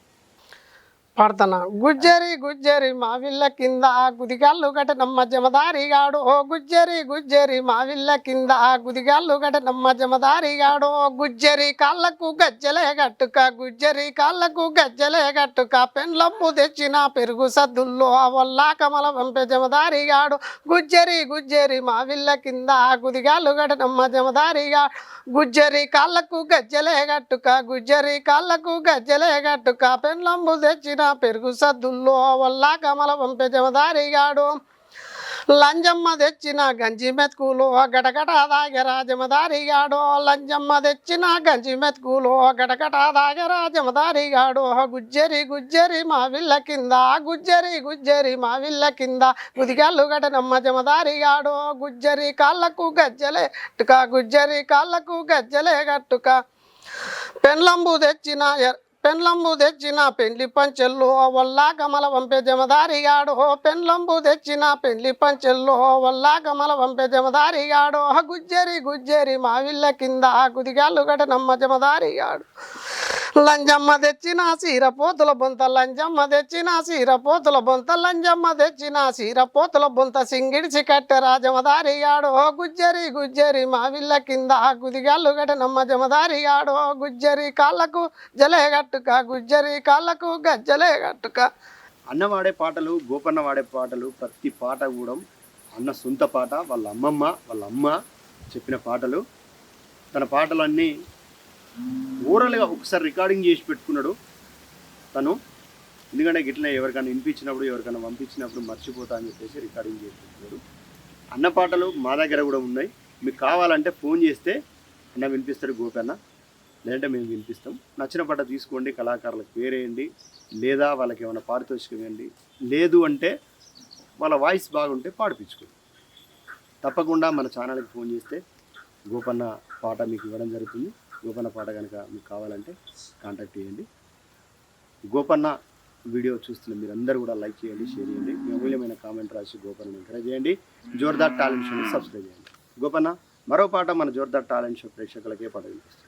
పాడుతున్నా. గుజ్జరి గుజ్జరి మా విల్ల కింద గుదిగాళ్ళు గటనమ్మ జమదారిగాడు, ఓ గుజ్జరి గుజ్జరి మా విల్ల కింద గుదిగాళ్ళు గటనమ్మ జమదారిగాడు. గుజ్జరి కాళ్ళకు గజ్జలే గట్టుక, గుజ్జరి కాళ్ళకు గజ్జలే గట్టుక, పెండ్లమ్ము తెచ్చిన పెరుగు సద్దుల్లో వల్ల కమల పంపే జమదారిగాడు. గుజ్జరి గుజ్జరి మా విల్ల కింద గుదిగాళ్ళు గటనమ్మ జమదారిగా. గుజ్జరి కాళ్ళకు గజ్జలే గట్టుక, గుజ్జరి కాళ్ళకు గజ్జలే గట్టుక, పెండ్లమ్ము తెచ్చిన పెరుగు సద్దుల్లో వల్ల కమల పంపే జమదారిగాడు. లంజమ్మ తెచ్చిన గంజి మెతుకులు గటగట దాగరా జమదారిగాడు, లంజమ్మ తెచ్చిన గంజి మెతుకులు గటగట దాగరా జమదారిగాడు. గుజ్జరి గుజ్జరి మా విల్ల కింద, గుజ్జరి గుజ్జరి మా విల్ల కింద గుదిగాళ్ళు గటనమ్మ జమదారిగాడు. గుజ్జరి కాళ్ళకు గజ్జలే గట్టుక, గుజ్జరి కాళ్ళకు గజ్జలే గట్టుక, పెండ్లంబు తెచ్చిన పెండ్లి పంచెల్లో వల్ల కమల వంపే జమదారిగాడు. పెండ్లంబు తెచ్చిన పెండ్లి పంచెల్లో వల్ల కమల వంపే జమదారిగాడు. గుజ్జరి గుజ్జరి మా విల్ల కింద గుదిగాళ్ళు గటనమ్మ జమదారిగాడు. లంజమ్మ తెచ్చిన సీరపోతుల బొంత, లంజమ్మ తెచ్చిన సీరపోతుల బొంత, లంజమ్మ తెచ్చిన సీరపోతుల బొంత, సింగిడిచి కట్టెరా జమదారిగాడు. గుజ్జరి గుజ్జరి మా విల్ల కింద గుదిగాళ్ళు గటనమ్మ జమదారిగాడు. గుజ్జరి కాళ్ళకు జలే గట్టుక, గుజ్జరి కాళ్ళకు గజ్జలే గట్టుక. అన్న వాడే పాటలు, గోపన్న వాడే పాటలు, ప్రతి పాట కూడా అన్న సొంత పాట. వాళ్ళ అమ్మ చెప్పిన పాటలు. తన పాటలన్నీ ఓరల్గా ఒకసారి రికార్డింగ్ చేసి పెట్టుకున్నాడు తను. ఎందుకంటే గిట్లనే ఎవరికైనా వినిపించినప్పుడు, ఎవరికైనా పంపించినప్పుడు మర్చిపోతా అని చెప్పేసి రికార్డింగ్ చేసి పెట్టుకున్నాడు. అన్న పాటలు మా దగ్గర కూడా ఉన్నాయి. మీకు కావాలంటే ఫోన్ చేస్తే అన్న వినిపిస్తాడు గోపన్న, లేదంటే మేము వినిపిస్తాం. నచ్చిన పాట తీసుకోండి, కళాకారులకు పేరేయండి, లేదా వాళ్ళకి ఏమైనా పారితోషికం ఇవ్వండి, లేదు అంటే వాళ్ళ వాయిస్ బాగుంటే పాడిపించుకోండి. తప్పకుండా మన ఛానల్కి ఫోన్ చేస్తే గోపన్న పాట మీకు ఇవ్వడం జరుగుతుంది. గోపన్న పాట కనుక మీకు కావాలంటే కాంటాక్ట్ చేయండి. గోపన్న వీడియో చూస్తున్న మీరందరూ కూడా లైక్ చేయండి, షేర్ చేయండి, మీ అమూల్యమైన కామెంట్ రాసి గోపన్నని ఎంకరేజ్ చేయండి. జోర్దార్ టాలెంట్ షోని సబ్స్క్రైబ్ చేయండి. గోపన్న మరో పాట మన జోర్దార్ టాలెంట్ షో ప్రేక్షకులకే పాట వినిపిస్తుంది.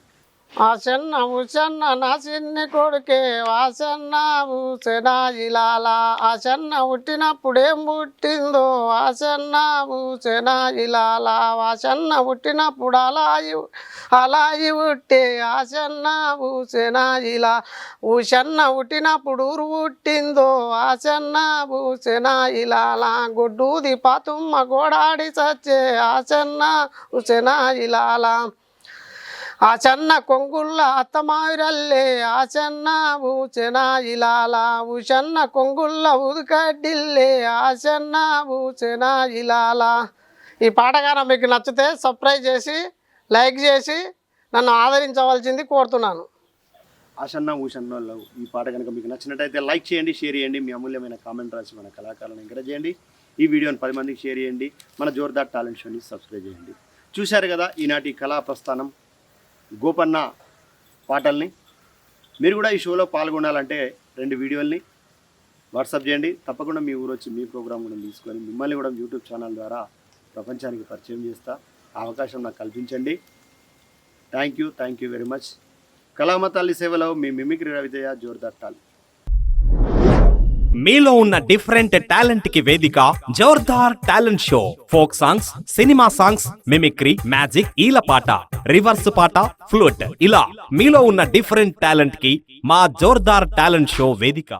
ఆసన్న ఊసన్న నా చిన్ని కొడుకే వాసన్న ఊసెన ఇలాల, ఆసన్న పుట్టినప్పుడేం పుట్టిందో వాసన్న ఊసెన ఇలాల, వాసన్న పుట్టినప్పుడు అలాయి పుట్టే ఆసన్న ఊసెన ఇలా, ఊసన్న పుట్టినప్పుడు ఊరు పుట్టిందో ఆసన్న ఊసెన ఇలాల, గొడ్డూది పాతుమ్మ గోడాడి సచ్చే ఆసన్న ఊసెన ఇలాల, ఆసన్న కొంగుళ్ళ అత్తమావిరల్లే ఆసన్న ఊచెన ఇలాల, ఊసన్న కొంగుళ్ళ ఉదుకడ్డిల్లే ఆసన్న ఊచెన ఇలాల. ఈ పాటగాన మీకు నచ్చితే సబ్స్క్రైబ్ చేసి లైక్ చేసి నన్ను ఆదరించవలసింది కోరుతున్నాను. ఆసన్న ఊసన్నలో ఈ పాట కనుక మీకు నచ్చినట్టయితే లైక్ చేయండి, షేర్ చేయండి, మీ అమూల్యమైన కామెంట్ రాసి మన కళాకారులను ఎంకరేజ్ చేయండి. ఈ వీడియోని 10 మందికి షేర్ చేయండి. మన జోర్దార్ టాలెంట్ షోని సబ్స్క్రైబ్ చేయండి. చూశారు కదా ఈనాటి కళా ప్రస్థానం గోపన్న పాటల్ని. మీరు కూడా ఈ షోలో పాల్గొనాలంటే 2 వీడియోల్ని వాట్సాప్ చేయండి. తప్పకుండా మీ ఊరు వచ్చి మీ ప్రోగ్రామ్ కూడా తీసుకొని మిమ్మల్ని కూడా యూట్యూబ్ ఛానల్ ద్వారా ప్రపంచానికి పరిచయం చేస్తా. ఆ అవకాశం నాకు కల్పించండి. Thank you very much. కళామ తల్లి సేవలో మీ మిమిక్రీ రవితేజ, జోర్దార్ టాలెంట్. మీలో ఉన్న డిఫరెంట్ టాలెంట్ కి వేదిక Jordar talent show. Folk songs, cinema songs, mimicry, magic, ఈలపాట, రివర్స్ పాట, ఫ్లూట్, ఇలా మీలో ఉన్న డిఫరెంట్ టాలెంట్ కి మా జోర్దార్ టాలెంట్ షో వేదిక.